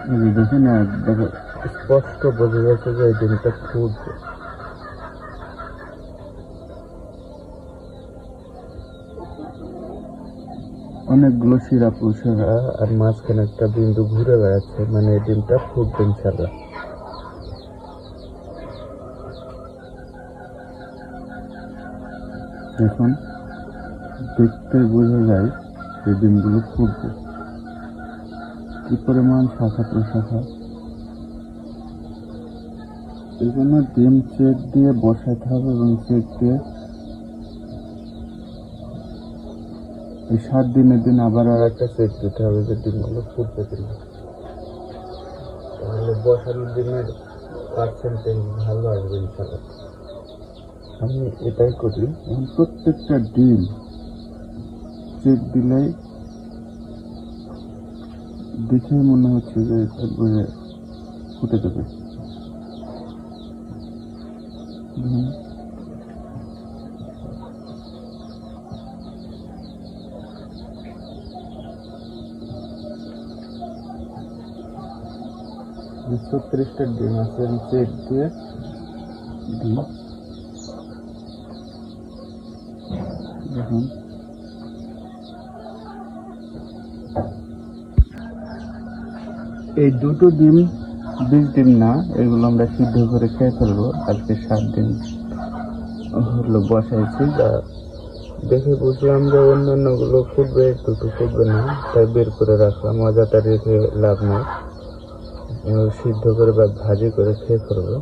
এই যে দেখেন একবারে স্পষ্ট বোঝা যাচ্ছে যে এই ডিমটা ফুটবে। অনেকগুলো শিরা পুষেরা আর মাঝখানে একটা বিন্দু ঘুরে বেড়াচ্ছে, মানে এই ডিমটা ফুটবে ইনশাল্লাহ। এখন দেখতে বোঝা যায় যে ডিমগুলো ফুটবে। কি পরিমাণ শাখা প্রশাখা, এই জন্য ডিম চেক দিয়ে বসাতে হবে এবং চেক দিয়ে এই 7 দিনের দিন আবার আর একটা চেক দিতে হবে যে ডিমগুলো ফুটবে কিনা। তাহলে বসানোর ডিমের পার্সেন্টেজ ভালো আসবে ইনশাল্লাহ। আমি এটাই করি, এবং প্রত্যেকটা ডিম চেক দিলেই দেখে মনে হচ্ছে যে একবারে ফুটে যাবে। যে 36টা ডিম আছে আমি চেক দিয়ে দিই। দেখুন এই দুটো ডিম 20 ডিম না, এগুলো আমরা সিদ্ধ করে খেয়ে ফেলবো। আজকে 7 দিন হলো বসাইছি, যা দেখে বুঝলাম যে অন্যান্যগুলো ফুটবে, দুটো ফুটবে না, তাই বের করে রাখলাম। মজাটা রেখে লাভ নেই, সিদ্ধ করে বা ভাজি করে খেয়ে ফেলবো।